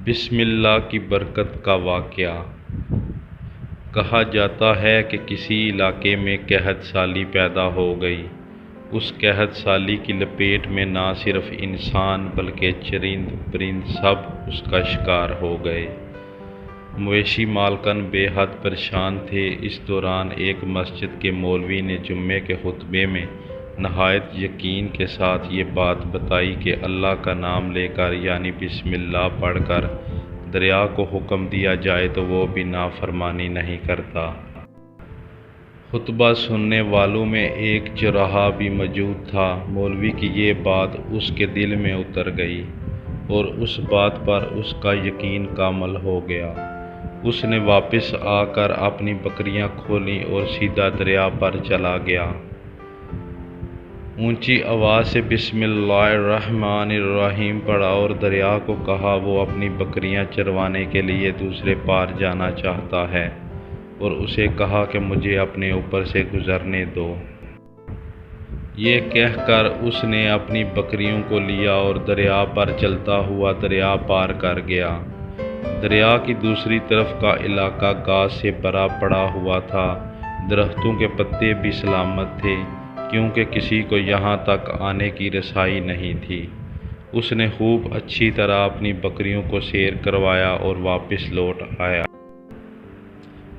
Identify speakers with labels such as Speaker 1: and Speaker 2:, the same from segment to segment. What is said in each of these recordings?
Speaker 1: بسم اللہ کی برکت کا واقعہ۔ کہا جاتا ہے کہ کسی علاقے میں قحط سالی پیدا ہو گئی۔ اس قحط سالی کی لپیٹ میں نہ صرف انسان بلکہ چرند پرند سب اس کا شکار ہو گئے۔ مویشی مالکان بے حد پریشان تھے۔ اس دوران ایک مسجد کے مولوی نے جمعے کے خطبے میں نہایت یقین کے ساتھ یہ بات بتائی کہ اللہ کا نام لے کر یعنی بسم اللہ پڑھ کر دریا کو حکم دیا جائے تو وہ بھی نافرمانی نہیں کرتا۔ خطبہ سننے والوں میں ایک چرواہا بھی موجود تھا۔ مولوی کی یہ بات اس کے دل میں اتر گئی اور اس بات پر اس کا یقین کامل ہو گیا۔ اس نے واپس آ کر اپنی بکریاں کھولیں اور سیدھا دریا پر چلا گیا۔ اونچی آواز سے بسم اللہ الرحمن الرحیم پڑھا اور دریا کو کہا وہ اپنی بکریاں چروانے کے لیے دوسرے پار جانا چاہتا ہے، اور اسے کہا کہ مجھے اپنے اوپر سے گزرنے دو۔ یہ کہہ کر اس نے اپنی بکریوں کو لیا اور دریا پر چلتا ہوا دریا پار کر گیا۔ دریا کی دوسری طرف کا علاقہ گھاس سے بھرا پڑا ہوا تھا۔ درختوں کے پتے بھی سلامت تھے کیونکہ کسی کو یہاں تک آنے کی رسائی نہیں تھی۔ اس نے خوب اچھی طرح اپنی بکریوں کو سیر کروایا اور واپس لوٹ آیا۔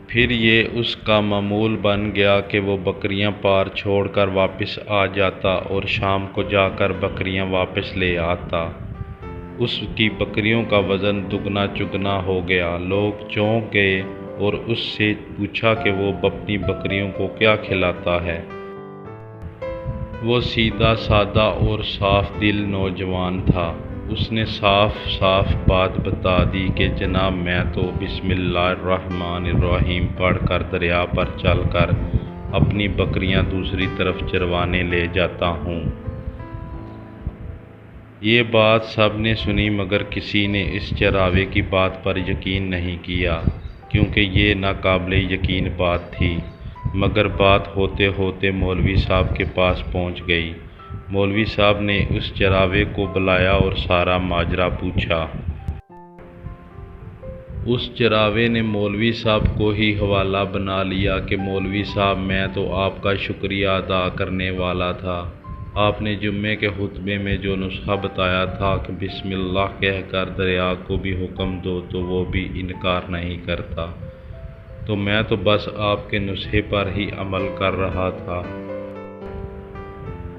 Speaker 1: پھر یہ اس کا معمول بن گیا کہ وہ بکریاں پار چھوڑ کر واپس آ جاتا اور شام کو جا کر بکریاں واپس لے آتا۔ اس کی بکریوں کا وزن دگنا چگنا ہو گیا۔ لوگ چونک گئے اور اس سے پوچھا کہ وہ اپنی بکریوں کو کیا کھلاتا ہے۔ وہ سیدھا سادہ اور صاف دل نوجوان تھا۔ اس نے صاف صاف بات بتا دی کہ جناب میں تو بسم اللہ الرحمن الرحیم پڑھ کر دریا پر چل کر اپنی بکریاں دوسری طرف چروانے لے جاتا ہوں۔ یہ بات سب نے سنی مگر کسی نے اس چراوے کی بات پر یقین نہیں کیا کیونکہ یہ ناقابل یقین بات تھی۔ مگر بات ہوتے ہوتے مولوی صاحب کے پاس پہنچ گئی۔ مولوی صاحب نے اس چراوے کو بلایا اور سارا ماجرا پوچھا۔ اس چراوے نے مولوی صاحب کو ہی حوالہ بنا لیا کہ مولوی صاحب میں تو آپ کا شکریہ ادا کرنے والا تھا۔ آپ نے جمعے کے خطبے میں جو نسخہ بتایا تھا کہ بسم اللہ کہہ کر دریا کو بھی حکم دو تو وہ بھی انکار نہیں کرتا، تو میں تو بس آپ کے نسخے پر ہی عمل کر رہا تھا۔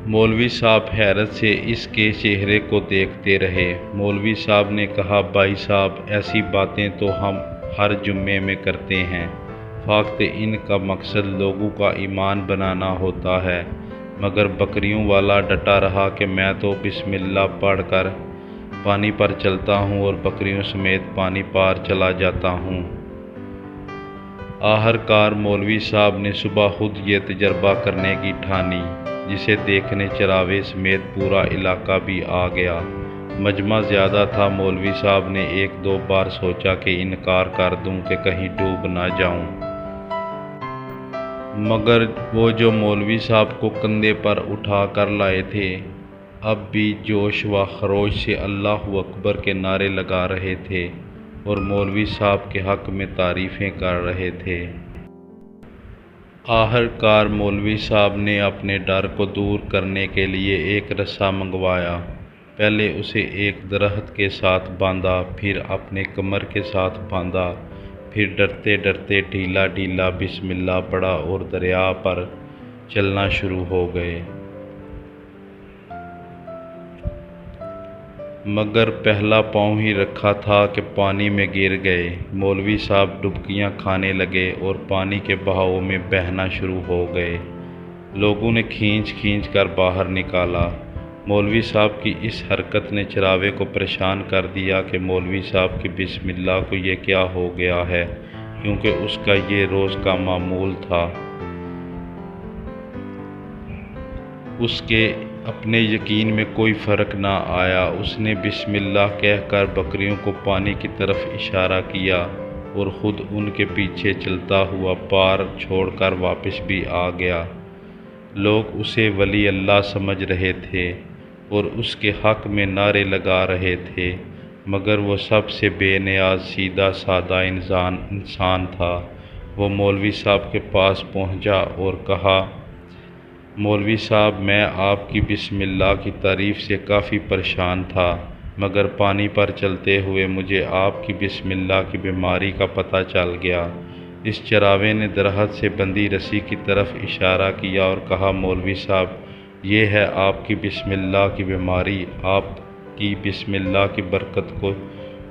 Speaker 1: مولوی صاحب حیرت سے اس کے چہرے کو دیکھتے رہے۔ مولوی صاحب نے کہا بھائی صاحب ایسی باتیں تو ہم ہر جمعے میں کرتے ہیں، فقط ان کا مقصد لوگوں کا ایمان بنانا ہوتا ہے۔ مگر بکریوں والا ڈٹا رہا کہ میں تو بسم اللہ پڑھ کر پانی پر چلتا ہوں اور بکریوں سمیت پانی پار چلا جاتا ہوں۔ آخرکار مولوی صاحب نے صبح خود یہ تجربہ کرنے کی ٹھانی، جسے دیکھنے چراوے سمیت پورا علاقہ بھی آ گیا۔ مجمع زیادہ تھا۔ مولوی صاحب نے ایک دو بار سوچا کہ انکار کر دوں کہ کہیں ڈوب نہ جاؤں، مگر وہ جو مولوی صاحب کو کندھے پر اٹھا کر لائے تھے اب بھی جوش و خروش سے اللہ اکبر کے نعرے لگا رہے تھے اور مولوی صاحب کے حق میں تعریفیں کر رہے تھے۔ آخرکار مولوی صاحب نے اپنے ڈر کو دور کرنے کے لیے ایک رسا منگوایا۔ پہلے اسے ایک درخت کے ساتھ باندھا، پھر اپنے کمر کے ساتھ باندھا، پھر ڈرتے ڈرتے ڈھیلا ڈھیلا بسم اللہ پڑھا اور دریا پر چلنا شروع ہو گئے۔ مگر پہلا پاؤں ہی رکھا تھا کہ پانی میں گر گئے۔ مولوی صاحب ڈبکیاں کھانے لگے اور پانی کے بہاؤ میں بہنا شروع ہو گئے۔ لوگوں نے کھینچ کھینچ کر باہر نکالا۔ مولوی صاحب کی اس حرکت نے چراوے کو پریشان کر دیا کہ مولوی صاحب کی بسم اللہ کو یہ کیا ہو گیا ہے، کیونکہ اس کا یہ روز کا معمول تھا۔ اس کے اپنے یقین میں کوئی فرق نہ آیا۔ اس نے بسم اللہ کہہ کر بکریوں کو پانی کی طرف اشارہ کیا اور خود ان کے پیچھے چلتا ہوا پار چھوڑ کر واپس بھی آ گیا۔ لوگ اسے ولی اللہ سمجھ رہے تھے اور اس کے حق میں نعرے لگا رہے تھے۔ مگر وہ سب سے بے نیاز سیدھا سادہ انسان تھا۔ وہ مولوی صاحب کے پاس پہنچا اور کہا، مولوی صاحب، میں آپ کی بسم اللہ کی تعریف سے کافی پریشان تھا، مگر پانی پر چلتے ہوئے مجھے آپ کی بسم اللہ کی بیماری کا پتہ چل گیا۔ اس چراوے نے درخت سے بندھی رسی کی طرف اشارہ کیا اور کہا، مولوی صاحب، یہ ہے آپ کی بسم اللہ کی بیماری، آپ کی بسم اللہ کی برکت کو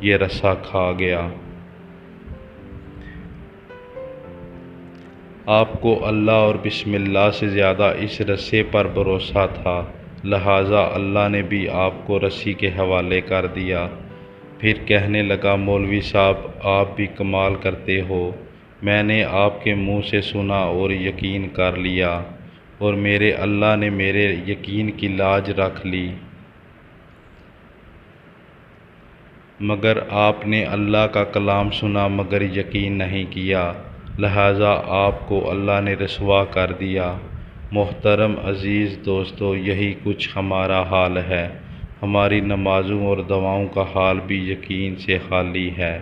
Speaker 1: یہ رسا کھا گیا۔ آپ کو اللہ اور بسم اللہ سے زیادہ اس رسے پر بھروسہ تھا، لہٰذا اللہ نے بھی آپ کو رسی کے حوالے کر دیا۔ پھر کہنے لگا، مولوی صاحب، آپ بھی کمال کرتے ہو، میں نے آپ کے منہ سے سنا اور یقین کر لیا، اور میرے اللہ نے میرے یقین کی لاج رکھ لی، مگر آپ نے اللہ کا کلام سنا مگر یقین نہیں کیا، لہٰذا آپ کو اللہ نے رسوا کر دیا۔ محترم عزیز دوستو، یہی کچھ ہمارا حال ہے، ہماری نمازوں اور دعاؤں کا حال بھی یقین سے خالی ہے۔